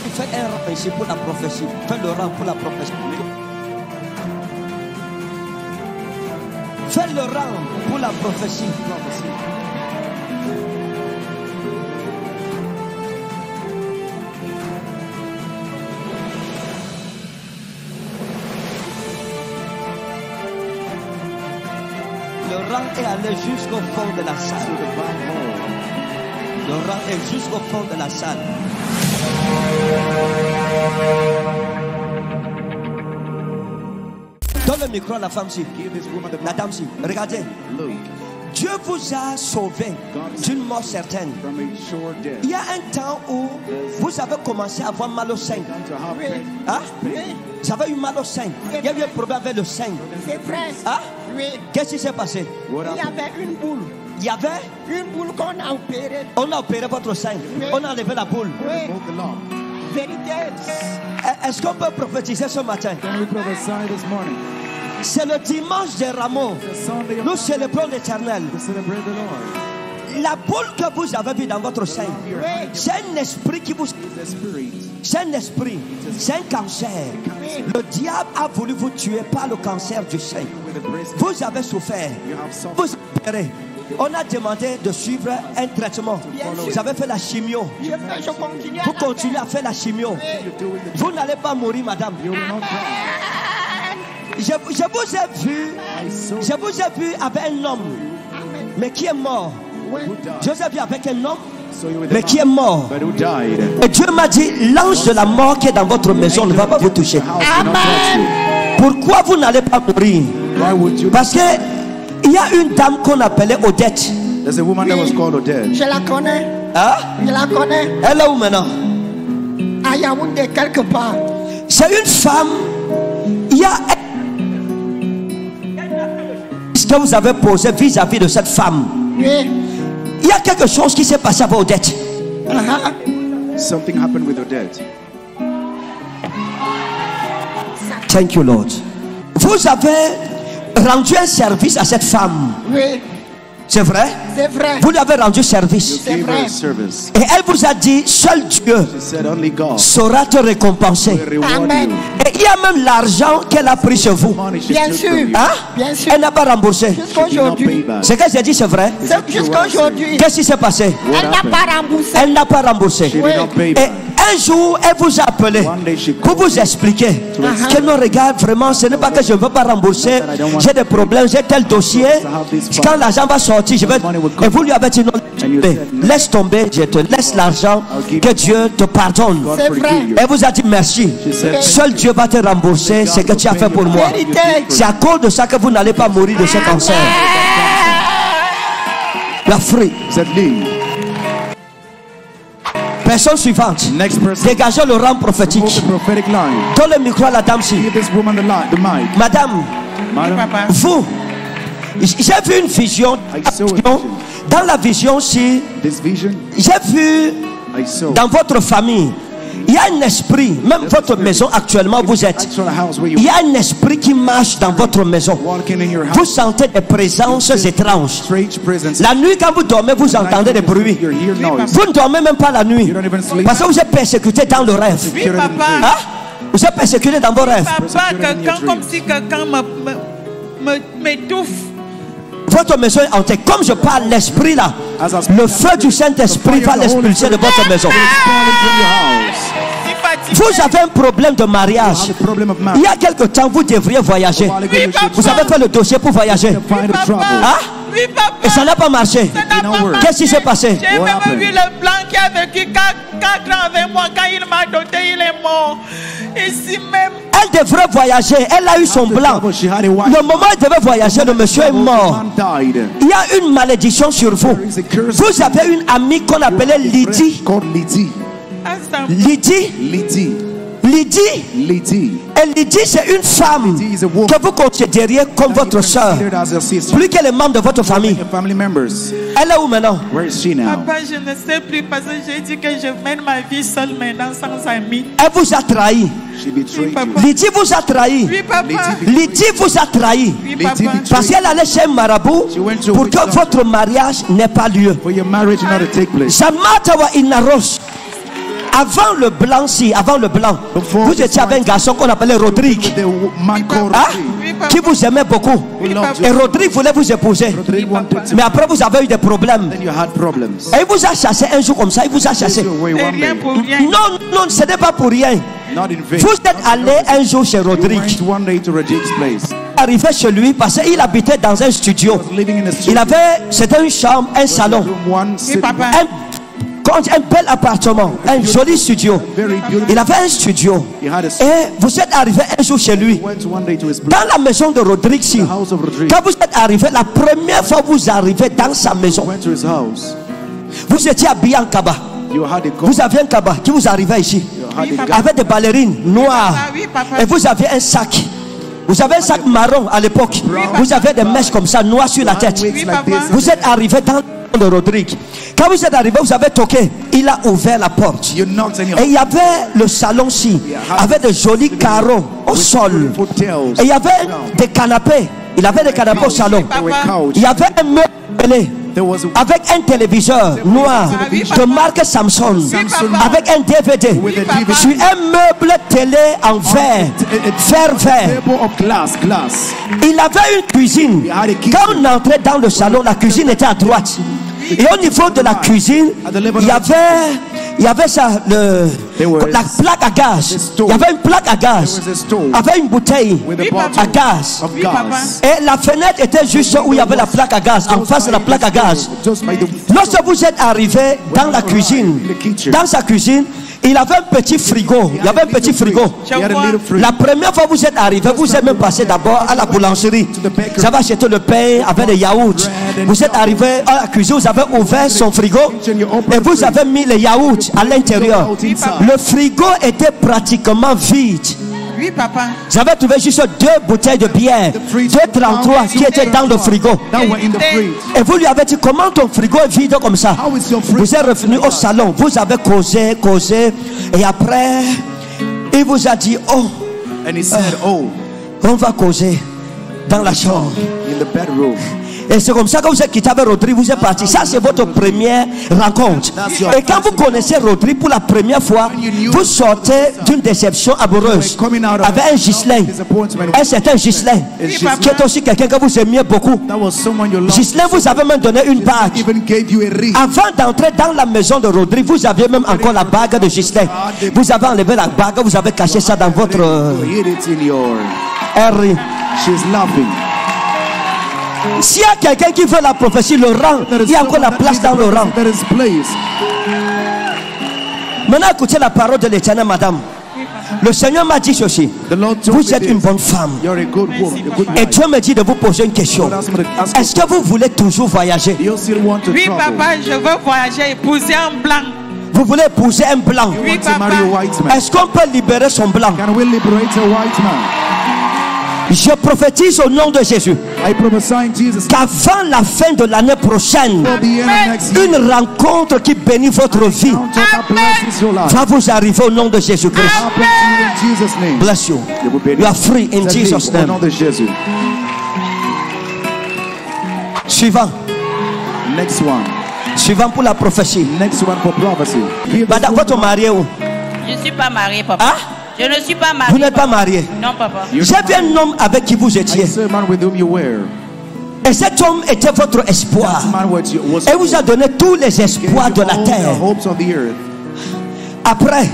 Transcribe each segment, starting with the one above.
fais un rang ici pour la prophétie. Fais le rang pour la prophétie. Fais le rang pour la prophétie. Le rang est allé jusqu'au fond de la salle. Le rang est jusqu'au fond de la salle. Donne le micro à la femme-ci. La dame-ci. Regardez. Dieu vous a sauvé d'une mort certaine. Il y a un temps où vous avez commencé à avoir mal au sein. Hein? Vous avez eu mal au sein. Il y a eu un problème avec le sein. C'est vrai. Hein? Oui. Qu'est-ce qui s'est passé? Il y avait une boule. Il y avait une boule qu'on a opérée. On a opéré votre sein. Oui. On a enlevé la boule. Oui. Vérité. Est-ce qu'on peut prophétiser ce matin? C'est le dimanche des rameaux. Nous célébrons l'Éternel. La boule que vous avez vue dans votre sein, c'est un esprit qui vous... C'est un esprit. C'est un cancer. Le diable a voulu vous tuer par le cancer du sein. Vous avez souffert. Vous opérez. On a demandé de suivre un traitement. Vous avez fait la chimio. Vous continuez à faire la chimio. Vous n'allez pas mourir, madame. Je vous ai vu avec un homme, mais qui est mort. Je vous ai vu avec un homme, mais qui est mort. Et Dieu m'a dit, l'ange de la mort qui est dans votre maison ne va pas vous toucher. Amen. Pourquoi vous n'allez pas mourir? Parce que il y a une dame qu'on appelait Odette. Je la connais. Hein? Je la connais. Elle est où maintenant? À Yaoundé, quelque part. C'est une femme. Il y a ce que vous avez posé vis-à-vis de cette femme. Oui. Il y a quelque chose qui s'est passé avec Odette. Something happened with Odette. Thank you, Lord. Vous avez rendu un service à cette femme. Oui. C'est vrai? C'est vrai. Vous lui avez rendu service. C'est vrai. Et elle vous a dit, seul Dieu saura te récompenser. Amen. Et il y a même l'argent qu'elle a pris chez vous. Bien sûr. Hein? Bien sûr. Elle n'a pas remboursé. Jusqu'aujourd'hui. Ce qu'elle s'est dit, c'est vrai? Jusqu'aujourd'hui. Qu'est-ce qui s'est passé? Elle n'a pas remboursé. Elle n'a pas remboursé. Oui. Et un jour, elle vous a appelé pour vous expliquer que non, regarde, vraiment, ce n'est pas que je ne veux pas rembourser. J'ai des problèmes, j'ai tel dossier. Quand l'argent va sortir, je vais... Et vous lui avez dit non, laisse tomber, je te laisse l'argent, que Dieu te pardonne. C'est vrai. Elle vous a dit merci. Seul Dieu va te rembourser ce que tu as fait pour moi. C'est à cause de ça que vous n'allez pas mourir de ce cancer. La fruit. Personne suivante. Dégagez le rang prophétique. Donne le micro à la dame-ci. Madame, vous, j'ai vu une vision. Dans la vision-ci, j'ai vu dans votre famille, il y a un esprit, même votre maison actuellement vous êtes, il y a un esprit qui marche dans votre maison. Vous sentez des présences étranges. La nuit quand vous dormez, vous entendez des bruits. Vous ne dormez même pas la nuit parce que vous êtes persécuté dans le rêve. Oui, papa. Hein? Vous êtes persécuté dans vos rêves. Papa, quelqu'un comme si quelqu'un m'étouffe. Votre maison est hantée. Comme je parle, l'esprit là, le feu du Saint-Esprit va l'expulser de votre maison. Vous avez un problème de mariage. Il y a quelque temps, vous devriez voyager. Vous avez fait le dossier pour voyager. Hein? Oui, papa. Et ça n'a pas marché. Qu'est-ce qui s'est passé? J'ai même vu le blanc qui a vécu 4 ans avec moi. Quand il m'a doté, il est mort. Ici même. Elle devrait voyager. Elle a eu son blanc. Le moment où elle devait voyager, le monsieur est mort. Il y a une malédiction sur vous. Vous avez une amie qu'on appelait Lydie. Lydie. Et Lydie, c'est une femme que vous considériez comme votre soeur. Plus qu'elle est membre de votre famille. Elle est où maintenant? Papa, je ne sais plus parce que j'ai dit que je mène ma vie seule maintenant sans amis. Elle vous a trahi. Lydie vous a trahi. Oui, papa. Lydie vous a trahi. Oui, papa. Parce qu'elle allait chez un marabout pour que votre mariage n'ait pas lieu. Zamata wa inaros. Avant le blanc, vous étiez avec un garçon qu'on appelait Rodrigue, qui vous aimait beaucoup. Et Rodrigue voulait vous épouser. Mais après, vous avez eu des problèmes. Et il vous a chassé un jour comme ça. Il vous a chassé. Non, ce n'est pas pour rien. Vous êtes allé un jour chez Rodrigue. Arrivé chez lui parce qu'il habitait dans un studio. C'était une chambre, un salon, un bel appartement, un joli studio. Il avait un studio. Et vous êtes arrivé un jour chez lui, dans la maison de Rodrigue. Quand vous êtes arrivé, la première fois que vous arrivez dans sa maison, vous étiez habillé en kaba. Vous aviez un kaba qui vous arrivait ici, avec des ballerines noires. Et vous aviez un sac. Vous avez un sac marron à l'époque. Vous avez des mèches comme ça, noires sur la tête. Vous êtes arrivé dans de Rodrigue. Quand vous êtes arrivé, vous avez toqué. Il a ouvert la porte. Et il y avait le salon-ci, avec de jolis carreaux au sol. Et il y avait des canapés. Il avait des canapés au salon. Il y avait un meuble avec un téléviseur noir de marque Samsung, avec un DVD sur un meuble télé en verre. Il avait une cuisine. Quand on entrait dans le salon, la cuisine était à droite. Et au niveau de la cuisine, il y avait ça, la plaque à gaz. Il y avait une plaque à gaz avec une bouteille à gaz. Et la fenêtre était juste où il y avait la plaque à gaz, en face de la plaque à gaz. Lorsque vous êtes arrivé dans la cuisine, dans sa cuisine, il avait un petit frigo. Il y avait un petit frigo. La première fois que vous êtes arrivé, vous êtes même passé d'abord à la boulangerie. Vous avez acheté le pain avec des yaourts. Vous êtes arrivé à la cuisine, vous avez ouvert son frigo et vous avez mis les yaourts à l'intérieur. Le frigo était pratiquement vide. Oui, papa. Vous avez trouvé juste 2 bouteilles de bière, 2,33 qui étaient dans le frigo. Et vous lui avez dit, comment ton frigo est vide comme ça? Vous êtes revenu au salon, vous avez causé. Et après, il vous a dit, on va causer dans la chambre. Et c'est comme ça que vous êtes quitté avec Rodrigue, vous êtes parti. Ça, c'est votre première rencontre. Et quand vous connaissez Rodrigue pour la première fois, vous sortez d'une déception amoureuse avec un Ghislain. Un certain Ghislain, qui est aussi quelqu'un que vous aimiez beaucoup. Ghislain vous avez même donné une bague. Avant d'entrer dans la maison de Rodrigue, vous aviez même encore la bague de Ghislain. Vous avez enlevé la bague, vous avez caché ça dans votre... S'il y a quelqu'un qui veut la prophétie, le rang, il y a encore la place dans le rang. Maintenant, écoutez la parole de l'Éternel, madame. Le Seigneur m'a dit ceci: vous êtes une bonne femme. Et Dieu me dit de vous poser une question. Est-ce que vous voulez toujours voyager? Oui, papa, je veux voyager, épouser un blanc. Vous voulez épouser un blanc? Oui, papa. Est-ce qu'on peut libérer son blanc? Je prophétise au nom de Jésus qu'avant la fin de l'année prochaine, une rencontre qui bénit votre vie va vous arriver au nom de Jésus-Christ. Bless you. You are free in Jesus' name. Suivant. Next one. Suivant pour la prophétie. Next one for prophecy. Madame, votre mari où? Je ne suis pas mariée, papa. Hein? Je ne suis pas mariée. Vous n'êtes pas marié? Non, papa. J'ai vu un homme avec qui vous étiez. Et cet homme était votre espoir. Et vous a donné tous les espoirs de la terre. Après,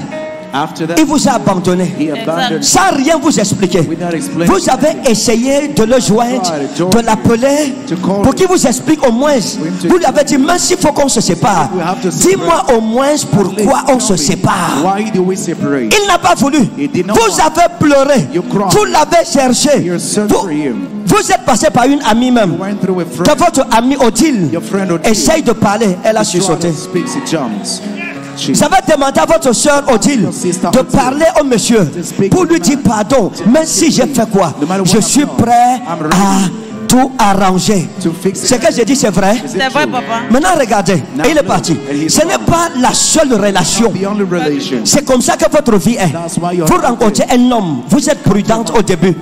il vous a abandonné sans rien vous expliquer. Vous avez essayé de le joindre, de l'appeler pour qu'il vous explique au moins. Vous lui avez dit, mais s'il faut qu'on se sépare, dis-moi au moins pourquoi on se sépare. Il n'a pas voulu. Vous avez pleuré, vous l'avez cherché, vous êtes passé par une amie même, que votre amie Odile essaye de parler. Elle a sursauté. Vous avez demandé à votre soeur Odile de parler au monsieur pour lui dire pardon. Même si j'ai fait quoi, je suis prêt à tout arranger. Ce que j'ai dit, c'est vrai. C'est vrai, papa. Maintenant, regardez. Et il est parti. Ce n'est pas la seule relation. C'est comme ça que votre vie est. Vous rencontrez un homme, vous êtes prudente au début.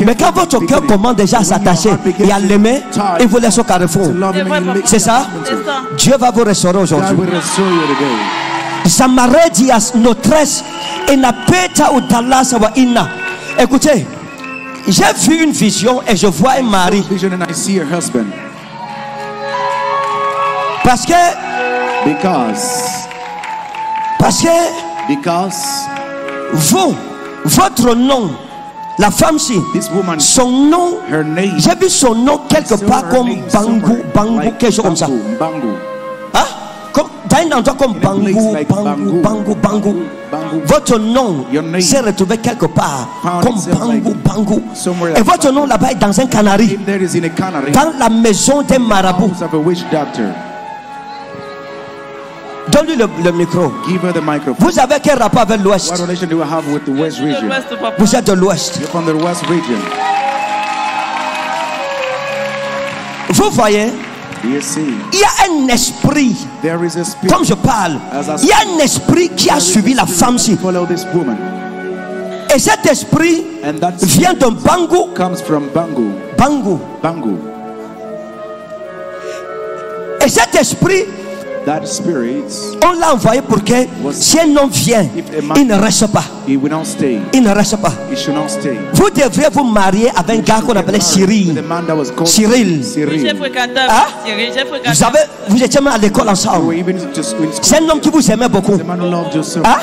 Mais quand votre cœur commence déjà à s'attacher et à l'aimer, il vous laisse au carrefour. C'est ça? Dieu va vous restaurer aujourd'hui. Zamaré Dias notresse et na peta ou Dallas wa inna. Écoutez, j'ai vu une vision et je vois un mari. Vision and I see her husband. Parce que vous, votre nom, la femme-ci, son nom, j'ai vu son nom quelque part comme Bangu, quelque chose comme ça. Hein? Dans un endroit comme Bangu. Votre nom s'est retrouvé quelque part comme Bangu. Et votre nom là-bas est dans un canari, dans la maison d'un marabout. Donne-lui le micro. Give her the microphone. Vous avez quel rapport avec l'Ouest? What relation do we have with the West region? Vous êtes de l'Ouest. You're from the West region. Vous voyez, You see, il y a un esprit. there is a spirit. Comme je parle, il y a un esprit qui a suivi la femme-ci. Follow this woman. Et cet esprit And that vient d'un Bangu. comes from Bangu. Bangu. Et cet esprit, That spirit, on l'a envoyé pour que si un homme vient, il ne reste pas. he will not stay. Il ne reste pas. He should not stay. Vous devriez vous marier avec un gars qu'on appelait Cyril. The man that was called Cyril. J'ai fréquenté Hein? Cyril, j'ai fréquenté. Vous savez, vous étiez même à l'école We ensemble. were even just in C'est school. un homme qui vous aimait beaucoup. The man who loved you so. Hein?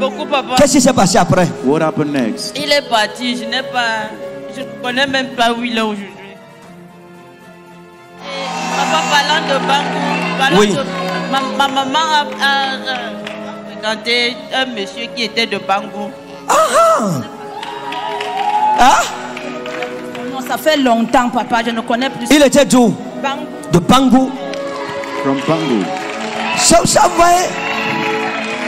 Beaucoup, papa. Qu'est-ce qui s'est passé après? What happened next? Il est parti, je n'ai pas. Je ne connais même pas où il est aujourd'hui. Papa, parlant de Bangu, Oui. ma maman a fréquenté un monsieur qui était de Bangu. Hein? Non, ça fait longtemps, papa, je ne connais plus. Il était d'où? Bangu. De Bangu. From Bangu. Ça, vous voyez,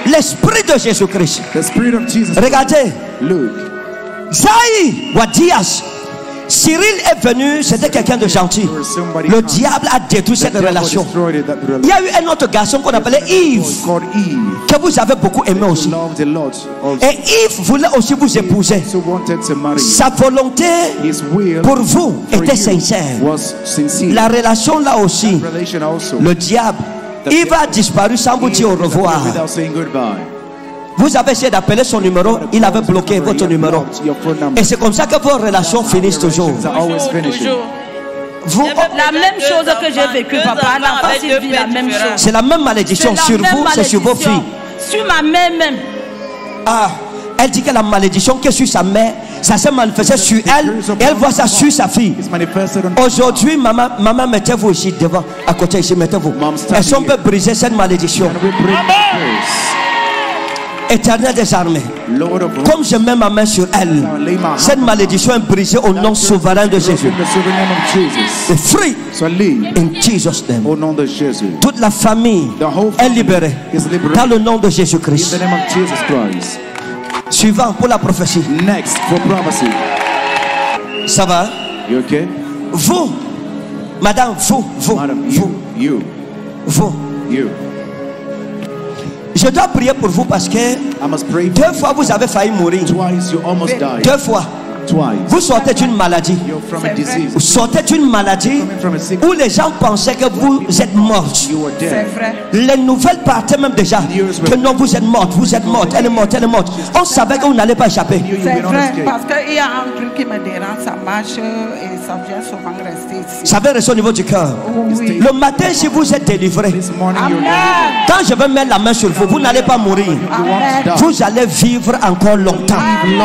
l'esprit de Jésus-Christ. The spirit of Jesus. Regardez, Look. Zaï Wadias. Cyril est venu, c'était quelqu'un de gentil. Le diable a détruit cette relation. Il y a eu un autre garçon qu'on appelait Yves, Called Eve. que vous avez beaucoup aimé aussi. Loved a lot. Also. Et Yves voulait aussi vous épouser. So wanted to marry. Sa volonté His will pour vous for était you sincère. was sincere. La relation là aussi, Relation also. le diable, Yves a disparu sans vous dire au revoir. Without saying goodbye. Vous avez essayé d'appeler son numéro, il avait bloqué votre numéro. Your phone number. Et c'est comme ça que vos relations finissent toujours. Are always finishing. Vous, La même chose que j'ai vécu, papa. La femme vit la même chose. c'est la même malédiction C'est sur la même vous, c'est sur vos malédiction. filles. Sur ma mère même. Ah, elle dit que la malédiction qui est sur sa mère, ça s'est manifesté sur elle, et elle voit ça sur sa fille. It's manifested on Aujourd'hui, maman, mettez-vous ici devant, à côté ici, mettez-vous. Elles sont peut briser cette malédiction. and we break the curse. Éternel des armées, Lord of hosts. comme je mets ma main sur elle, cette malédiction est brisée au nom souverain de Jésus. In the sovereign name of Jesus. Et free So leave. in Jesus' name. Au nom de Jésus. Toute la famille The whole est family libérée is liberated. dans le nom de In Jésus-Christ. the name of Jesus Christ. Suivant pour la prophétie. Next for prophecy. Ça va? You okay? Vous, madame, vous, Madam, vous. you. Je dois prier pour vous parce que I must pray for 2 fois vous avez failli mourir. twice. You almost died. 2 fois. Twice. Vous sortez d'une maladie. You're from a disease. Vous sortez d'une maladie où les gens pensaient que vous êtes morte. You were C'est dead. vrai. Les nouvelles partaient même déjà que non, vous êtes morte, elle est morte, elle est morte. On savait que vous n'allez pas échapper. You C'est will not vrai. escape. Parce qu'il y a un truc qui me dérange, ça marche et ça vient souvent rester ici. Ça va rester au niveau du cœur. Oui. Le matin, si vous êtes délivré, This morning you're Amen. dead. quand je vais mettre la main sur vous, vous n'allez pas mourir. Amen. Vous allez vivre encore longtemps. Amen.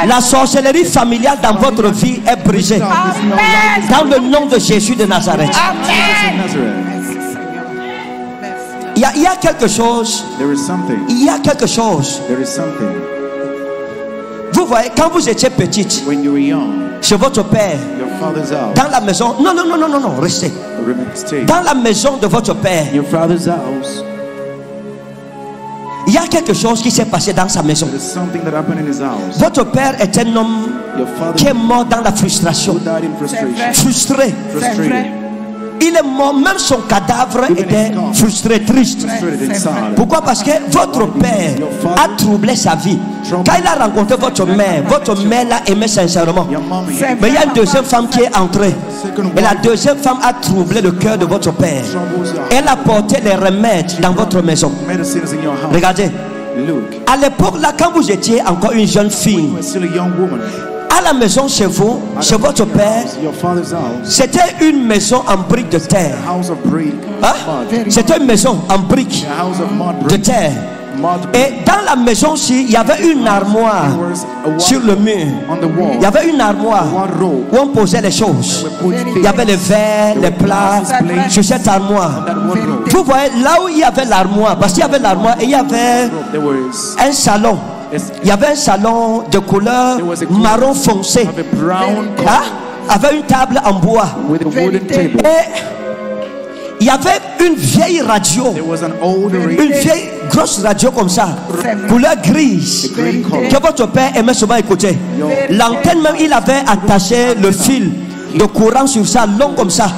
La sorcellerie familiale dans votre vie est brisée. Amen. Dans le nom de Jésus de Nazareth. Amen. Nazareth. Merci Seigneur. Merci. Il y a quelque chose. There is something. Il y a quelque chose. There is something. Vous voyez, quand vous étiez petite, When you were young, chez votre père, your father's house. dans la maison, non, restez. Stay. Dans la maison de votre père, Your father's house. il y a quelque chose qui s'est passé dans sa maison. There is something that happened in his house. Votre père est un homme Your qui est father mort dans la frustration. who died in frustration. vrai. Frustré. C'est vrai. Il est mort, même son cadavre était frustré, triste. Pourquoi? Parce que votre père a troublé sa vie. Quand il a rencontré votre mère l'a aimé sincèrement. Mais il y a une deuxième femme qui est entrée. Et la deuxième femme a troublé le cœur de votre père. Elle a porté les remèdes dans votre maison. Regardez. À l'époque là, quand vous étiez encore une jeune fille, à la maison chez vous, chez votre père, c'était une maison en briques de terre. Hein? C'était une maison en briques de terre. Et dans la maison aussi, il y avait une armoire sur le mur. Il y avait une armoire où on posait les choses. Il y avait les verres, les plats sur cette armoire. Vous voyez là où il y avait l'armoire, parce qu'il y avait l'armoire et il y avait un salon. Il y avait un salon de couleur marron foncé, hein? Avec une table en bois. Et il y avait une vieille radio, une vieille grosse radio comme ça, couleur grise, que votre père aimait souvent écouter. L'antenne même, il avait attaché le fil de courant sur ça, long comme ça.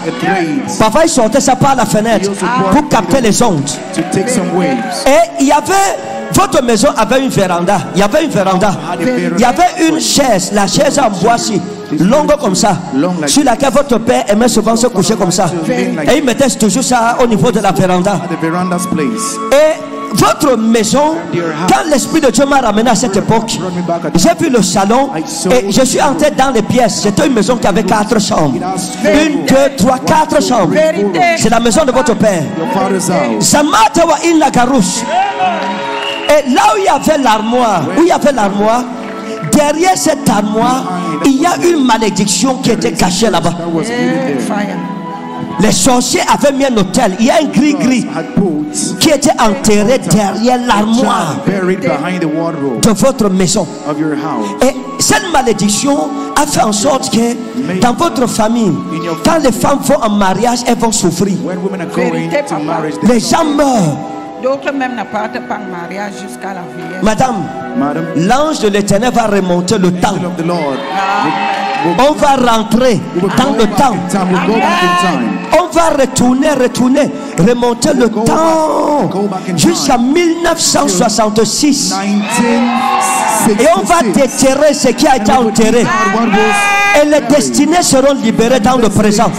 Parfois il sortait ça par la fenêtre pour capter les ondes. Et il y avait, votre maison avait une véranda. Il y avait une véranda. Il y avait une chaise, la chaise en bois ci, longue comme ça, sur laquelle votre père aimait souvent se coucher comme ça. Et il mettait toujours ça au niveau de la véranda. Et votre maison, quand l'Esprit de Dieu m'a ramené à cette époque, j'ai vu le salon et je suis entré dans les pièces. C'était une maison qui avait 4 chambres. 1, 2, 3, 4 chambres. C'est la maison de votre père. Zamatawa in la garouche. Et là où il y avait l'armoire, derrière cette armoire, il y a une malédiction qui était cachée là-bas. Les sorciers avaient mis un hôtel. Il y a un gris-gris qui était enterré derrière l'armoire de votre maison. Et cette malédiction a fait en sorte que dans votre famille, quand les femmes vont en mariage, elles vont souffrir. Les gens meurent. D'autres même ne partent pas en mariage jusqu'à la vieillesse. Madame, l'ange de l'Éternel va remonter le temps. On va rentrer dans le temps. On va retourner, remonter le temps jusqu'à 1966. Et on va déterrer ce qui a été enterré. Et les destinées seront libérées dans le présent.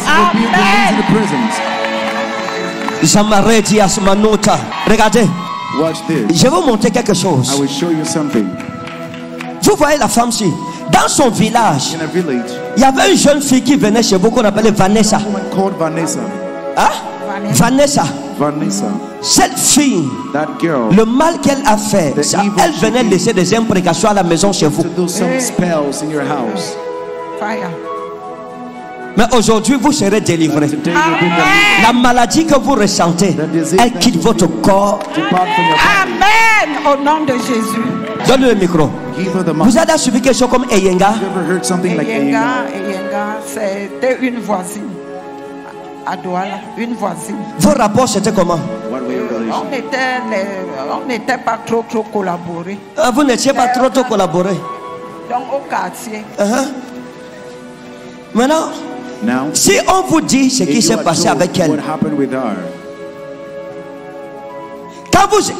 Regardez, je vais vous montrer quelque chose. Vous voyez la femme-ci, dans son village, il y avait une jeune fille qui venait chez vous qu'on appelait Vanessa. Hein? Vanessa. Cette fille, le mal qu'elle a fait, elle venait laisser des imprécations à la maison chez vous. Mais aujourd'hui, vous serez délivrés. La maladie que vous ressentez, elle quitte votre corps. Amen. Au nom de Jésus. Donne le micro. Vous avez suivi quelque chose comme Eyenga? Eyenga, c'était une voisine. À Douala, une voisine. Vos rapports, c'était comment? On n'était pas trop collaborés. Vous n'étiez pas trop collaborés. Donc au quartier. Maintenant, si on vous dit ce qui s'est passé avec elle,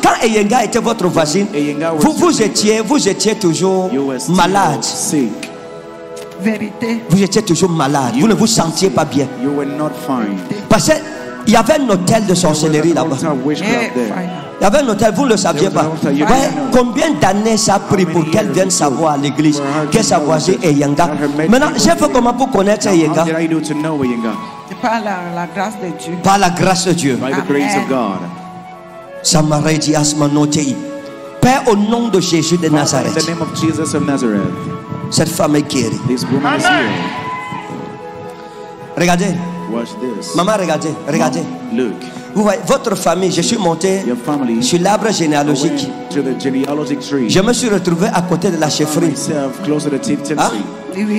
quand Eyenga était votre voisine, vous étiez toujours malade. Vérité. Vous étiez toujours malade. Vous ne vous sentiez pas bien. Parce qu'il y avait un hôtel de sorcellerie là-bas. Il y avait un hôtel, vous ne le saviez pas. Ouais, combien d'années ça a pris pour qu'elle vienne savoir à l'église que sa voisine est Eyenga? Maintenant, j'ai fait comment pour connaître Eyenga? Par la grâce de Dieu. Par la grâce de Dieu. Père, au nom de Jésus de Nazareth, cette femme est guérie. Regardez. Maman, regardez. Vous voyez, votre famille, je suis monté sur l'arbre généalogique. Je me suis retrouvé à côté de la chefferie. Hein?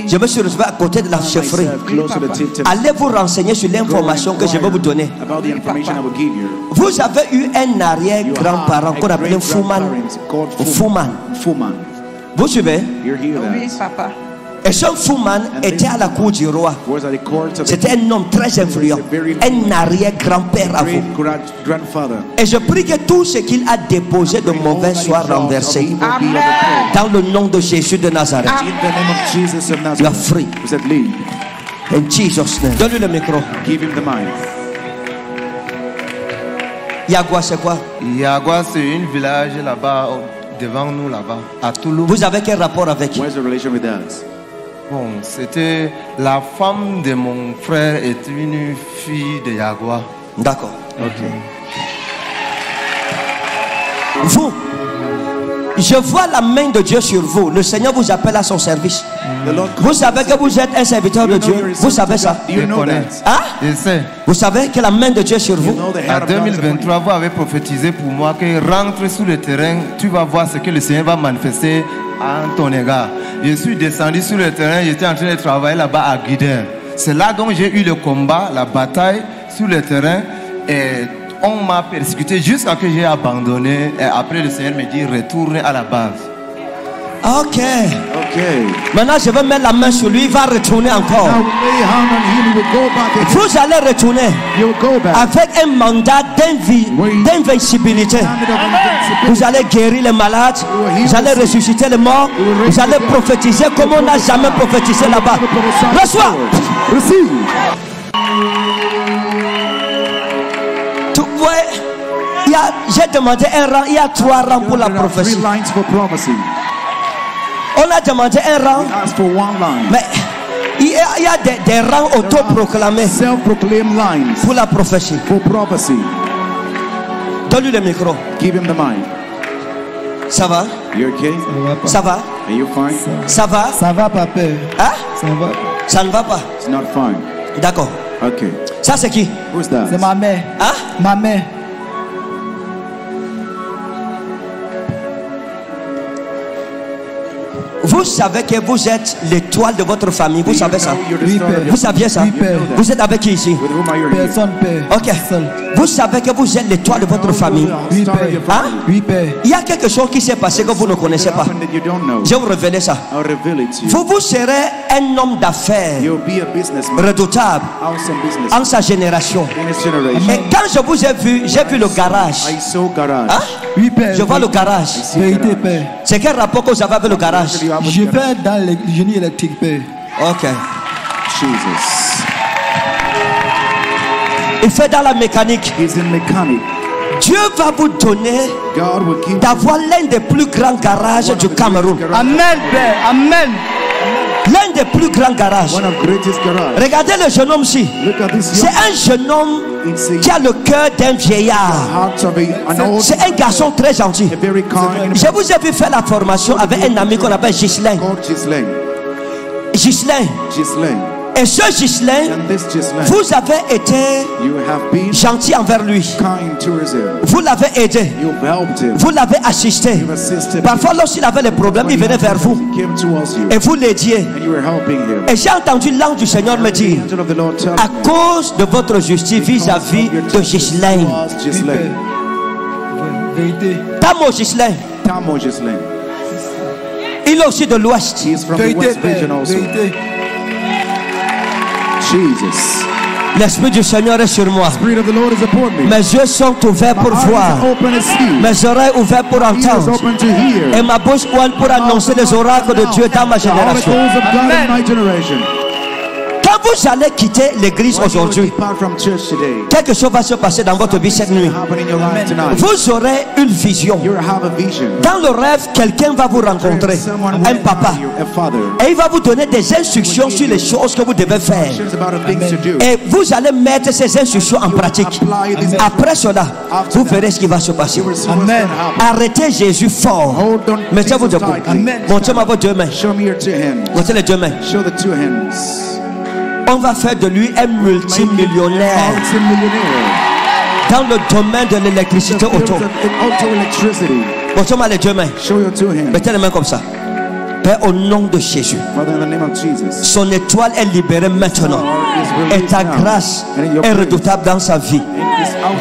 Je me suis retrouvé à côté de la chefferie. Allez vous renseigner sur l'information que je vais vous donner. Vous avez eu un arrière-grand-parent qu'on appelait Fuman. Vous suivez? Oui, papa. Et ce fou man était à la cour du roi. C'était un homme très influent, un arrière-grand-père à vous. Et je prie que tout ce qu'il a déposé de mauvais soit renversé. Dans le nom de Jésus de Nazareth. You are free. In Jesus' name. Donne-lui le micro. Yagua, c'est quoi? Yagua, c'est un village là-bas, devant nous là-bas, à Toulouse. Vous avez quel rapport avec? Bon, c'était la femme de mon frère est une fille de Yagua. D'accord. Ok. Vous, je vois la main de Dieu sur vous. Le Seigneur vous appelle à son service. Vous savez que vous êtes un serviteur de Dieu. Vous savez ça? Je connais. Hein? Je sais. Vous savez que la main de Dieu est sur vous. En 2023, vous avez prophétisé pour moi que rentre sur le terrain, tu vas voir ce que le Seigneur va manifester en ton égard. Je suis descendu sur le terrain, j'étais en train de travailler là-bas à Guider. C'est là donc j'ai eu le combat, la bataille sur le terrain. Et on m'a persécuté jusqu'à ce que j'ai abandonné. Et après, le Seigneur me dit retourne à la base. Ok. Maintenant, je vais mettre la main sur lui. Il va retourner encore. Vous allez retourner avec un mandat d'invincibilité. Vous allez guérir les malades. Vous allez ressusciter les morts. Vous allez prophétiser comme on n'a jamais prophétisé là-bas. Reçois. J'ai demandé un rang. Il y a 3 rangs pour la prophétie. On a demandé un rang, mais il y a des rangs autoproclamés pour la prophétie. Donne-lui le micro. Ça va? Ça va? Ça va? Ça va, papa. Hein? Ça va. Ça ne va pas? D'accord. Ça c'est qui? C'est ma mère. Hein? Ma mère. Vous savez que vous êtes l'étoile de votre famille. Vous savez ça? Oui, père. Vous saviez ça? Oui, père. Vous êtes avec qui ici? Personne, père. Ok. Vous savez que vous êtes l'étoile de votre famille. Oui, père. Hein? Oui, père. Il y a quelque chose qui s'est passé que vous ne connaissez pas. Je vais vous révéler ça. Vous serez un homme d'affaires redoutable en sa génération. Et quand je vous ai vu, j'ai vu le garage. Hein? Oui, père. Je vois le garage. Vérité, père. C'est quel rapport que vous avez avec le garage? Je vais dans le génie électrique, père. Ok. Il fait dans la mécanique. Dieu va vous donner d'avoir l'un des plus grands garages du Cameroun. Amen, père. Amen. L'un des plus grands garages. Regardez le jeune homme ici. C'est un jeune homme qui a le cœur d'un vieillard. C'est un garçon très gentil. Je vous ai vu faire la formation avec un ami qu'on appelle Ghislain. Et ce Ghislain, vous avez été gentil envers lui. Vous l'avez aidé. Vous l'avez assisté. Parfois, lorsqu'il avait des problèmes, il venait vers vous. Et vous l'aidiez. Et j'ai entendu l'ange du Seigneur me dire, à cause de votre justice vis-à-vis de Ghislain. Tamo Ghislain. Il est aussi de l'Ouest. L'Esprit du Seigneur est sur moi. Mes yeux sont ouverts pour voir. Mes oreilles ouvertes pour entendre. Et ma bouche ouverte pour annoncer les oracles de Dieu dans ma génération. Quand vous allez quitter l'église aujourd'hui, quelque chose va se passer dans votre vie cette nuit. Vous aurez une vision. Dans le rêve, quelqu'un va vous rencontrer, un papa, et il va vous donner des instructions sur les choses que vous devez faire. Et vous allez mettre ces instructions en pratique. Après cela, vous verrez ce qui va se passer. Amen. Arrêtez Jésus fort. Mettez-vous debout. Montrez-moi vos deux mains. Montrez les deux mains. On va faire de lui un multimillionnaire dans le domaine de l'électricité auto. Montrez-moi les deux mains. Mettez les mains comme ça. Père, au nom de Jésus, son étoile est libérée maintenant. Et ta grâce est redoutable dans sa vie.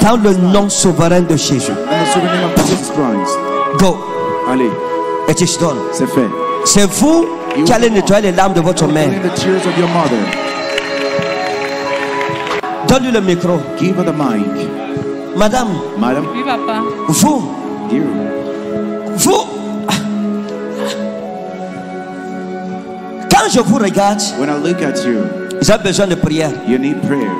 Dans le nom souverain de Jésus. Go. It is done. C'est fait. C'est vous qui allait nettoyer les larmes de votre mère. Clean the tears of your mother. Donne-lui le micro. Give her the mic. Madame, Madam, Oui, papa. vous, quand je vous regarde, when I look at you, j'ai besoin de prière. you need prayer.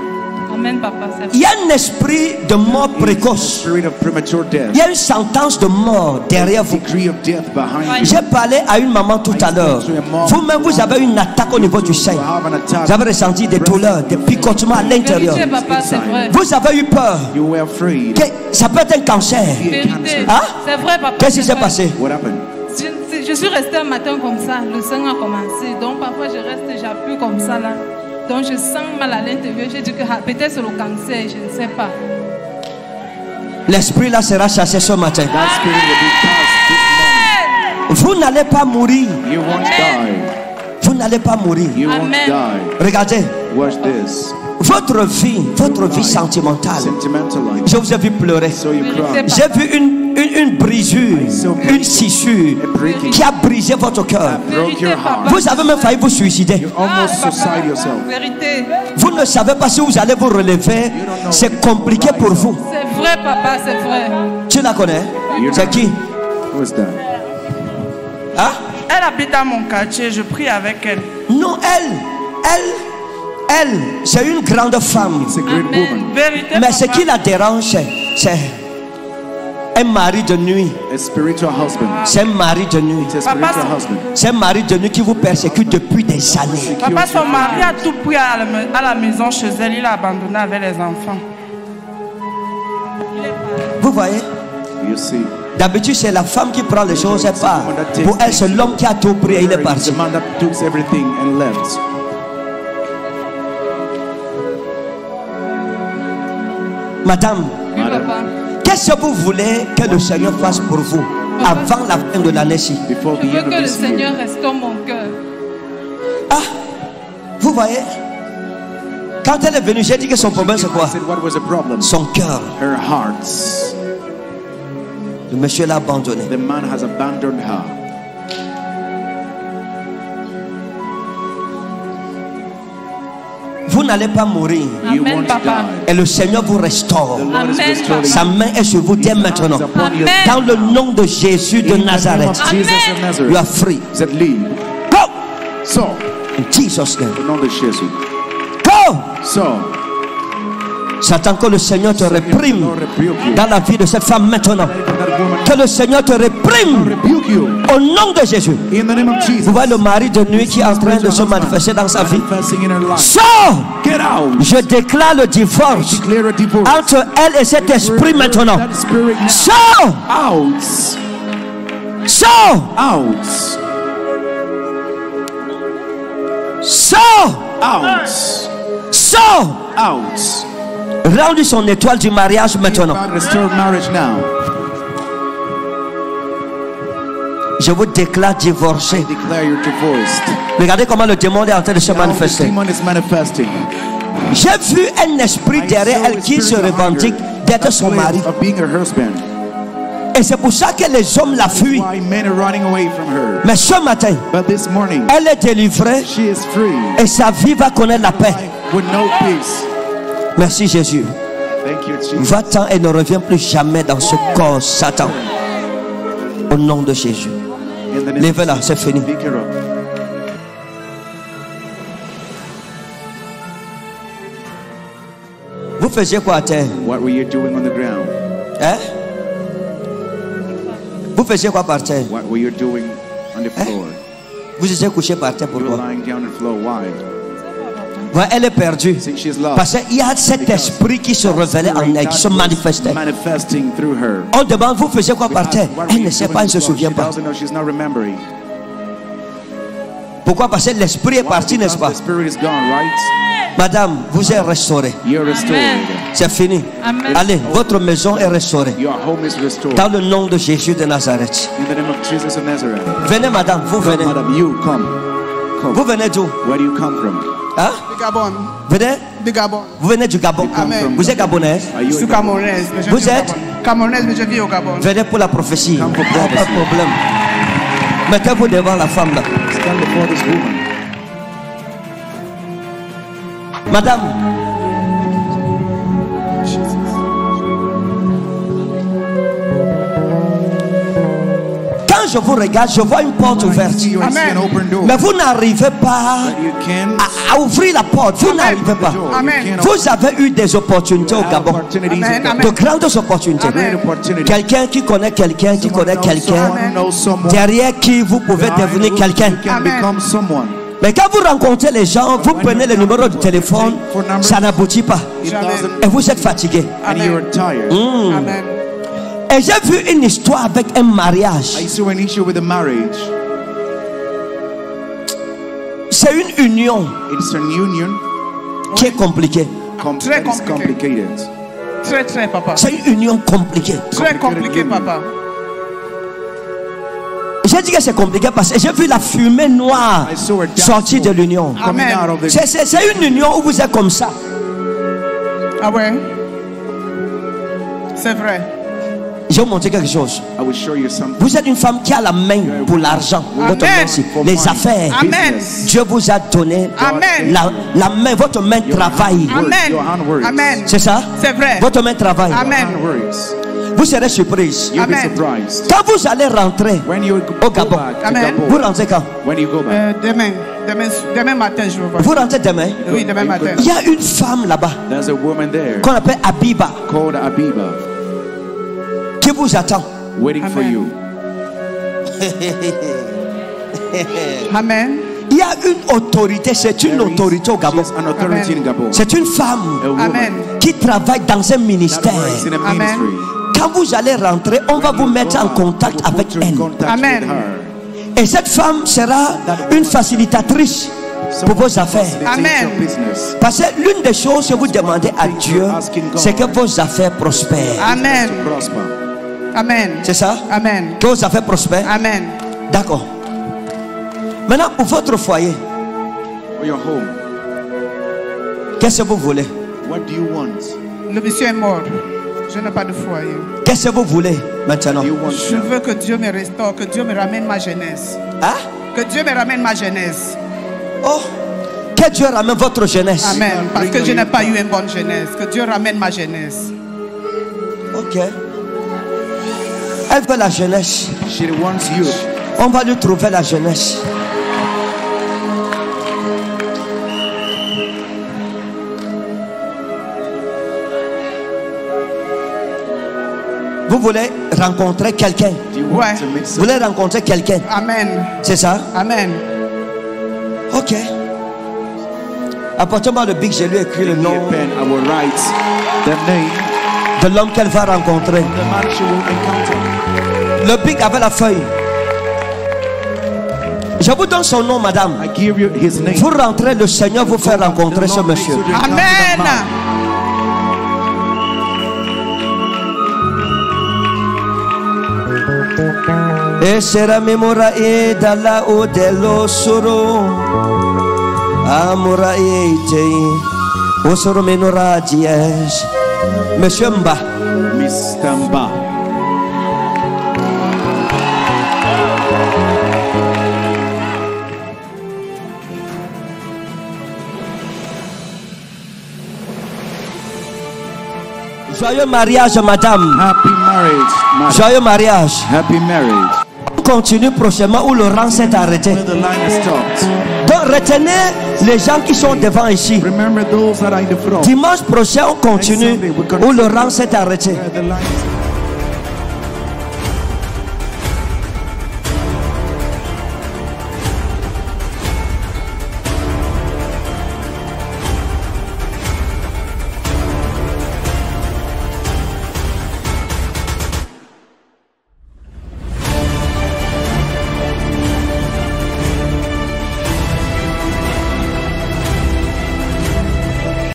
Amen, papa. Il y a un esprit de mort précoce. Spirit of premature death. Il y a une sentence de mort derrière vous. Decree of death behind you. J'ai parlé à une maman tout à l'heure. Vous-même, vous avez une attaque au niveau du sein. You have an attack. Vous avez ressenti des douleurs, des picotements à l'intérieur. Vérité, papa, c'est vrai. Vous avez eu peur You were afraid. que ça peut être un cancer. Vérité. Hein? C'est vrai, papa. Qu'est-ce qui c'est s'est vrai. passé? What happened? Je suis restée un matin comme ça, le sang a commencé. Donc parfois je reste, j'appuie comme ça là. Donc je sens mal à l'intérieur. J'ai dit que peut-être c'est le cancer, je ne sais pas. L'esprit là sera chassé ce matin. That spirit will be cast this Vous n'allez pas mourir. morning. You won't die. Vous n'allez pas mourir. You won't Amen. die. Regardez, Watch this. votre vie sentimentale. Sentimental life. Je vous ai vu pleurer. So you cry. J'ai vu une brisure, une scissure qui a brisé votre cœur. Broke your heart. Vous avez même failli vous suicider. You almost suicide yourself. Vérité. Vous ne savez pas si vous allez vous relever. C'est compliqué pour vous. C'est vrai, papa, c'est vrai. Tu la connais? C'est qui? What's that? Hein? Elle habite dans mon quartier, je prie avec elle. Non, elle, c'est une grande femme. It's a great woman. Vérité, Mais ce papa. qui la dérange, c'est un mari de nuit. A spiritual husband. C'est un mari de nuit. It's a spiritual husband. C'est un mari de nuit qui vous persécute depuis des années. Papa, son mari a tout pris à la maison chez elle, il a abandonné avec les enfants. Vous voyez? You see. D'habitude, c'est la femme qui prend les choses et part. Pour elle, c'est l'homme qui a tout pris et il est The parti. man that took everything and left. Madame, Oui, papa. qu'est-ce que vous voulez que le Seigneur fasse pour vous avant la fin de l'année-ci? Before Je the veux end of que le this Seigneur year. restaure mon cœur. Ah, vous voyez? Quand elle est venue, j'ai dit que son problème c'est quoi? I said, what was the problem? Son cœur. Her heart. Le monsieur l'a abandonné. The man has abandoned her. Vous n'allez pas mourir. You Amen, won't papa. die. Et le Seigneur vous restaure. The Lord is Amen, restoring papa. Sa main est sur vous dès maintenant. Amen. Dans le nom de Jésus de In the name Nazareth. of Jesus of Nazareth. You are free. That leave. Go! So, In Jesus' name. the nom de Jésus. Go! So, Satan, que le Seigneur te réprime Lord rebuke you. dans la vie de cette femme maintenant. That woman Que le Seigneur te réprime rebuke you. au nom de Jésus. In the name of Jesus. Vous voyez le mari de nuit qui est en train de se manifester dans sa vie. Manifesting in her life. Sors! Get out. Je déclare le divorce Declare a divorce. entre elle et cet esprit maintenant. That spirit now. Sors! Out. Sors! Out. Sors! Out. Sors! Out. Rends-lui son étoile du mariage maintenant. God restore marriage now. Je vous déclare divorcé. Declare you're divorced. Regardez comment le démon est en train de se Now the manifester. demon is manifesting. J'ai vu un esprit derrière elle qui se revendique d'être son mari. Of being her husband. Et c'est pour ça que les hommes la fuient. Why men are running away from her. Mais ce matin, But this morning, elle est délivrée she is free. et sa vie va connaître la paix. With no peace. Merci Jésus. Thank you, Jesus. Va-t'en et ne reviens plus jamais dans ce corps, Satan. Au nom de Jésus. In the name of Lève-la, c'est fini. Pick her up. Vous faisiez quoi à terre? What were you doing on the ground? Hein? Vous faisiez quoi par terre? What were you doing on the floor? Vous étiez couché par terre, You were pourquoi? lying down on the floor. Why? Ouais, elle est perdue. See, she's lost. Parce qu'il y a cet esprit qui se révélait en elle, qui se manifestait. Manifesting through her. On demande, vous faisiez quoi par terre? What were Elle you ne sait doing pas, elle ne se on the floor? souvient She pas. doesn't know, she's not remembering. Pourquoi? Parce que l'esprit est parti, n'est-ce pas? The spirit is gone, right? Madame, vous êtes restaurée. You're restored. C'est fini. Amen. Allez, votre maison est restaurée. Your home is restored. Dans le nom de Jésus de Nazareth. In the name of Jesus of Nazareth. Venez, madame, vous Come, venez. madam, you come. Vous venez d'où? Where do you come from? Hein? Du Gabon. Venez? Du Gabon. Vous venez du Gabon. Amen. Vous êtes gabonaise? Are Je you suis a camerounaise. mais je Vous vis au êtes? Gabon. Camerounaise, mais je vis au Gabon. Venez pour la prophétie. Come for Pas de prophecy. problème. Mettez-vous devant la femme là. Stand before this woman. Madame, quand je vous regarde, je vois une porte ouverte. Amen. Mais vous n'arrivez pas à ouvrir la porte. Vous n'arrivez pas. Amen. Vous avez eu des opportunités au Gabon. Amen. De grandes opportunités. Quelqu'un qui connaît quelqu'un, qui connaît quelqu'un, derrière qui vous pouvez devenir quelqu'un. Mais quand vous rencontrez les gens, vous prenez le numéro de téléphone, ça n'aboutit pas. Et vous êtes fatigué. Amen. Amen. Et j'ai vu une histoire avec un mariage. I saw an issue with a marriage. C'est une union It's an union. qui est compliquée. Très It's complicated. Très, très, papa. C'est une union compliquée. Très compliqué, papa. J'ai dit que c'est compliqué parce que j'ai vu la fumée noire I saw a dark sortir de l'union. coming Amen. out of the. C'est une union où vous êtes comme ça. Ah ouais? C'est vrai. Je vais vous montrer quelque chose. I will show you something. Vous êtes une femme qui a la main pour l'argent, votre Amen. main ici, les affaires. Amen. Dieu vous a donné Amen. la main, votre main travaille. Amen. Your hand works. Amen. C'est ça? C'est vrai. Votre main travaille. Amen. Hand works. Vous serez surprise. You'll be Amen. surprised. Quand vous allez rentrer When you au go Gabon, back to Amen. vous Gabon, rentrez quand? when you go back, Demain matin, je vais voir. Vous rentrez demain. Oui, demain matin. Il y a une femme là-bas there's a woman there qu'on appelle Abiba called Abiba qui vous attend. waiting for Amen. you. Amen. Il y a une autorité, c'est une autorité au Gabon. She's an authority in Gabon. C'est une femme A woman Amen. qui travaille dans un that ministère. works in a Amen. ministry. Quand vous allez rentrer, on va vous mettre en contact We'll avec put you in elle. contact Amen. with her. Et cette femme sera une facilitatrice pour vos affaires. Facilitate Amen. your business. Parce que l'une des choses que vous demandez à Dieu, c'est que vos affaires prospèrent. Amen. To prosper. Amen. C'est ça? Amen. Que vos affaires prospèrent? Amen. D'accord. Maintenant, pour votre foyer, For your home, qu'est-ce que vous voulez? what do you want? Le monsieur est mort. Je n'ai pas de foyer. Qu'est-ce que vous voulez maintenant? Do you want Je now? veux que Dieu me restaure, que Dieu me ramène ma jeunesse. Hein? Que Dieu me ramène ma jeunesse. Oh, que Dieu ramène votre jeunesse. Amen. Parce que je n'ai pas eu une bonne jeunesse. Que Dieu ramène ma jeunesse. Ok. Elle veut la jeunesse. She wants you. On va lui trouver la jeunesse. Vous voulez rencontrer quelqu'un. Do you want Ouais. to meet Vous voulez rencontrer quelqu'un. Amen. C'est ça? Amen. Ok. Apportez-moi le bic, je lui ai écrit le Give me nom a pen. I will write the name, de l'homme qu'elle va rencontrer. the man she will encounter. Le bic avec la feuille. Je vous donne son nom, madame. I give you his name. Vous rentrez, le Seigneur vous fait rencontrer ce monsieur. Amen. E sera memora e dalla o dello soro amora e te o soro menora dies Monsieur Mba. Mr. Mba. Joyeux mariage, madame. Happy marriage, madam. Joyeux mariage. Happy marriage. On continue prochainement où le rang s'est arrêté. Where the line is stopped. Donc retenez les gens qui sont devant ici. Remember those that are in the front. Dimanche prochain, on continue où le rang s'est arrêté. Where the line is